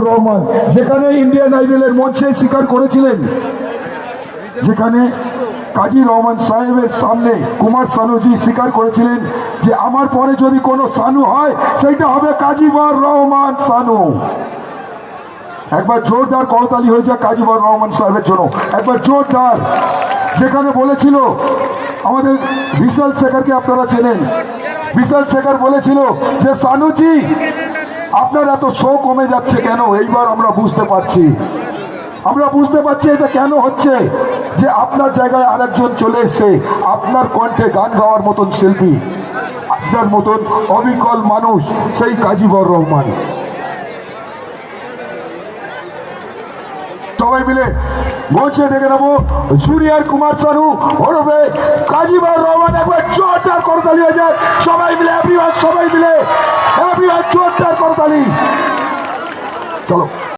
রহমান যেখানে ইন্ডিয়ান আইডলের মঞ্চে স্বীকার করেছিলেন, যেখানে কাজী রহমান সাহেবের সামনে কুমার সানুজি স্বীকার করেছিলেন যে আমার পরে যদি কোনো সানু হয় সেটা হবে কাজীবর রহমান সানু। একবার জোরদার করতালি হয়ে যায় কাজীবর রহমান সাহেবের জন্য, একবার জোরদার। যেখানে বলেছিল আমাদের বিশাল শেখরকে আপনারা চেনেন, বিশাল শেখর বলেছিল যে সানুজি আপনার এত শো কমে যাচ্ছে কেন। এইবার আমরা বুঝতে পারছি, আমরা বুঝতে পারছি এটা কেন হচ্ছে, যে আপনার জায়গায় আরেকজন চলে এসছে, আপনার কণ্ঠে গান গাওয়ার মতন শিল্পী, আপনার মতন অবিকল মানুষ, সেই কাজীবর রহমান। সবাই মিলে মঞ্চে ডেকে নেবো জুনিয়র কুমার সানু ওরফে কাজীবর রহমান। একবার জোরদার করতালি হয়ে যায় সবাই মিলে, সবাই মিলে জোরদার করতালি। চলো।